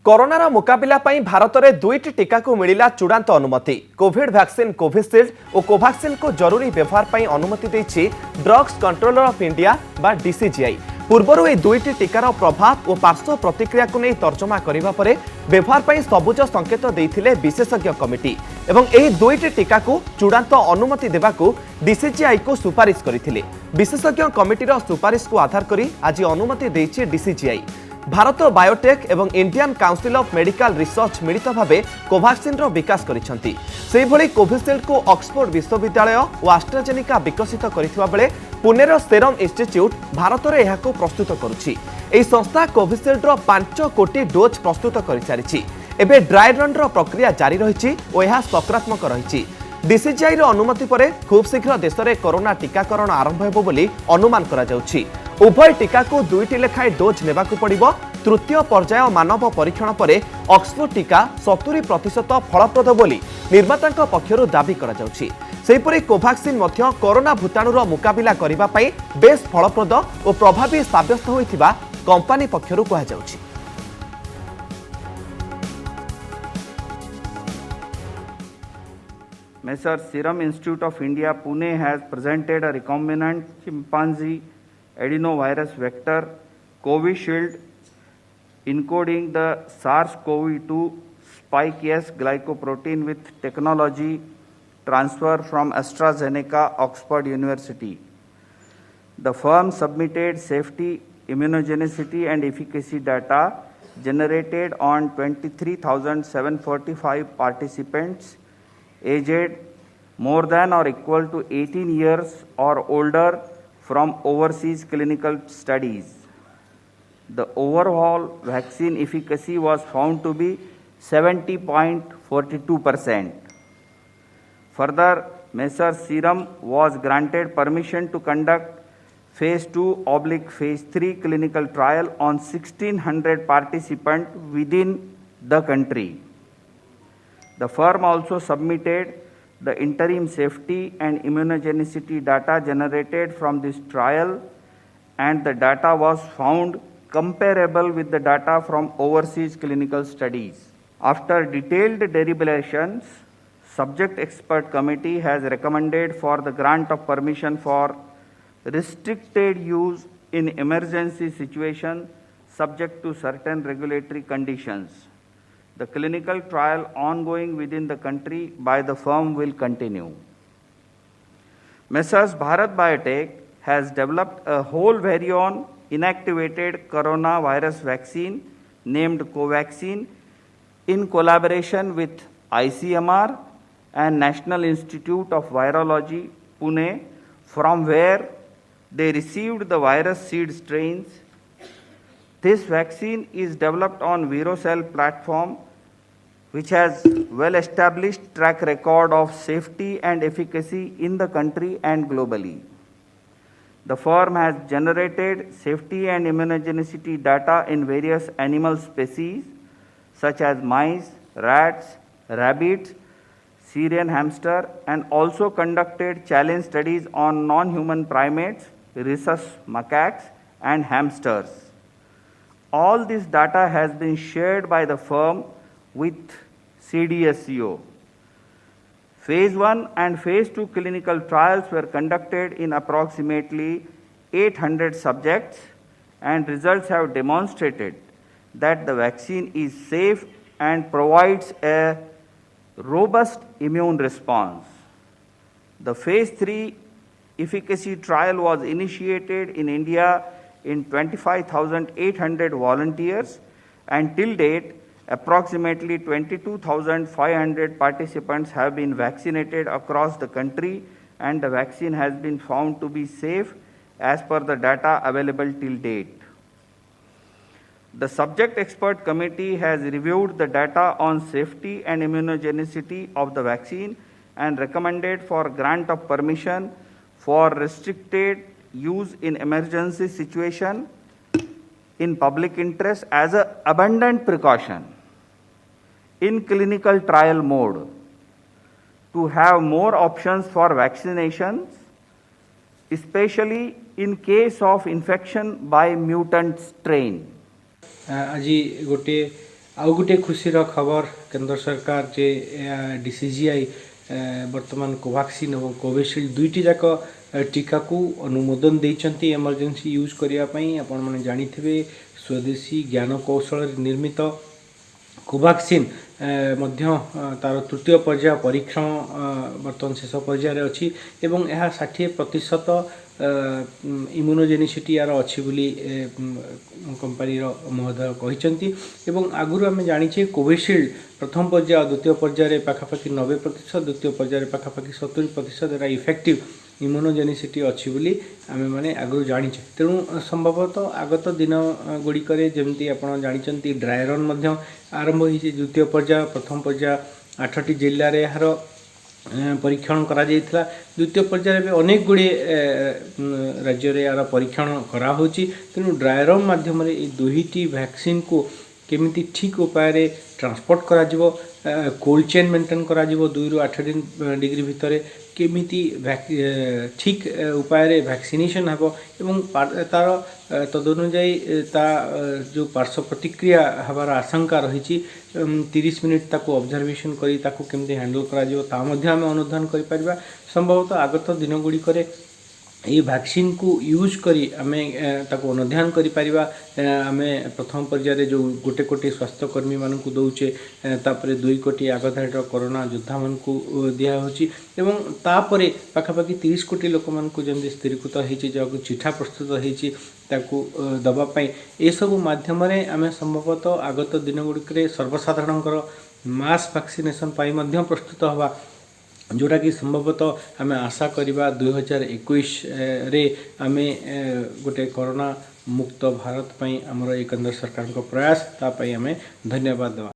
कोरोनार मुकाबिला पई भारत में दुईटी टीका को मिला चूड़ांत अनुमति। कोविड वैक्सीन कोविशील्ड और कोवैक्सीन को जरूरी व्यवहार पर अनुमति देछि ड्रग्स कंट्रोलर ऑफ इंडिया बा डीसीजीआई। पूर्वर यह दुईटी टीकार प्रभाव और पार्श्व प्रतिक्रिया को नहीं तर्जमा करने पर व्यवहार पर सबुज संकेत देते विशेषज्ञ कमिटी एवं यही दुईटी टीका को चूड़ांत अनुमति देवाकू डीसीजीआई को सुपारिश करथिले। विशेषज्ञ कमिटीर सुपारिश को आधार करी आज अनुमति देछि डीसीजीआई। भारत बायोटेक एवं Indian council of medical research मिलित भावे कोवैक्सीन विकास करिसेंती। सेहि भली कोविशील्ड को ऑक्सफोर्ड विश्वविद्यालय और एस्ट्राजेनेका विकसित करिथिबा बेले पुणेर सेरम इंस्टीट्यूट भारत में यहाको प्रस्तुत करुछि। एही संस्था कोविशील्ड 5 कोटी डोज प्रस्तुत करि सारिछि। एबे ड्राई रन प्रक्रिया जारी रहिछि और यह सकारात्मक रहिछि। डीसीजीआई अनुमति पर खूब शीघ्र देश में कोरोना टीकाकरण आरंभ हेबो बोली अनुमान करा जाउछि। उभय टीका को दुईटी लेखाएं डोज नेबाकू पड़िबो। तृतीय पर्याय मानव परीक्षण पर ऑक्सफोर्ड टीका 70% फलप्रद बोली निर्माता पक्षरु दाबी करा जाउछि। सेहिपरि कोवैक्सीन मध्य कोरोना भूताणुर मुकाबिला करिबा पई बेस फलप्रद और प्रभावी साब्यस्त होइथिबा कंपनी पक्षरु कहा जाउछि। Messrs. Serum Institute of India, Pune has presented a recombinant chimpanzee adenovirus vector Covishield encoding the SARS-CoV-2 spike S glycoprotein with technology transfer from AstraZeneca, Oxford University. The firm submitted safety, immunogenicity and efficacy data generated on 23,745 participants aged more than or equal to 18 years or older from overseas clinical studies. The overall vaccine efficacy was found to be 70.42%. Further, Messrs. Serum was granted permission to conduct phase 2/phase 3 clinical trial on 1600 participants within the country. The firm also submitted the interim safety and immunogenicity data generated from this trial, and the data was found comparable with the data from overseas clinical studies. After detailed deliberations, subject expert committee has recommended for the grant of permission for restricted use in emergency situation subject to certain regulatory conditions. The clinical trial ongoing within the country by the firm will continue. Messrs. Bharat Biotech has developed a whole virion inactivated coronavirus vaccine named Covaxin in collaboration with ICMR and National Institute of Virology, Pune, from where they received the virus seed strains. This vaccine is developed on ViroCell platform, which has well-established track record of safety and efficacy in the country and globally. The firm has generated safety and immunogenicity data in various animal species such as mice, rats, rabbits, Syrian hamster, and also conducted challenge studies on non-human primates, rhesus macaques, and hamsters. All this data has been shared by the firm with CDSCO. Phase 1 and Phase 2 clinical trials were conducted in approximately 800 subjects, and results have demonstrated that the vaccine is safe and provides a robust immune response. The Phase 3 efficacy trial was initiated in India in 25,800 volunteers, and till date, approximately 22,500 participants have been vaccinated across the country, and the vaccine has been found to be safe as per the data available till date. The subject expert committee has reviewed the data on safety and immunogenicity of the vaccine and recommended for grant of permission for restricted use in emergency situation in public interest as an abundant precaution in clinical trial mode to have more options for vaccinations, especially in case of infection by mutant strain. आज गोटे आउ गोटे खुशीर खबर केंद्र सरकार जे DCGI वर्तमान Covaxin और Covishield दुईटी जाक टीका को अनुमोदन देइचंती इमरजेंसी यूज करिया पई। आपण माने जानिथिबे स्वदेशी ज्ञान कौशल निर्मित कोवैक्सीन मध्य तार तृतीय पर्याय परीक्षण वर्तमान शेष पर्यायर अच्छी एवं यह 60% इम्यूनोजेनिसिटी यार अच्छी बोली कंपनी महोदय कहते एवं आगुरी आम जाचे कोविशील्ड प्रथम पर्याय द्वितीय पर्यायर पाखापाखि 90%, द्वितीय पर्यायर पाखापाखि 70% एरा इफेक्टिव इम्यूनोजेनिसिटी अच्छी बोली आम मैंने आगुरी जाचे। तेणु संभवतः आगत दिन गुड़िक जमी आप जानते ड्राई रन आरंभ होती द्वितीय पर्याय प्रथम पर्याय 8टी जिले में यार परीक्षण करा जायथिला। द्वितीय पर्यायर में अनेक गुड़े राज्य रे यार परीक्षण करा होची। तेणु ड्राई रन माध्यम दुईटी वैक्सीन को केमिति ठीक उपाय ट्रांसपोर्ट करा जिवो, कोल्ड चेन मेंटेन करा जिवो 2 ରୁ 8 डिग्री भितर केमिति ठीक उपाय वैक्सीनेशन हेबो एवं तार तदनुजाई ता जो पार्श्व प्रतिक्रिया हबार आशंका रही 30 मिनिट ताको ऑब्जर्वेशन करी ताको केमिति हैंडल करा जिवो ता मध्ये आमे अनुधान करि परिबा। संभवतः आगत दिन गुडी करे ये वैक्सीन को यूज करी आमे ताको अनुध्यान करि परिबा। आमे प्रथम पर्यायर जो गोटे कोटी स्वास्थ्यकर्मी मान को दौचे तापरे 2 कोटी आगधार कोरोना योद्धा मान को दिया होची एवं तापरे पाखापाखि 30 कोटी लोक मान को जमी स्थिरीकृत होती जहाँ चिठा प्रस्तुत होती ताकू दबा पाई ए सब माध्यम आमे संभवतः आगत दिन गुड़िक सर्वसाधारण मास वैक्सीनेशन पाई मध्य प्रस्तुत हवा जोटा कि संभवतः आम आशा करवा 2021 रे आमे गोटे कोरोना मुक्त भारत पई हमर केंद्र सरकार को प्रयास तापाई आमे धन्यवाद देवा।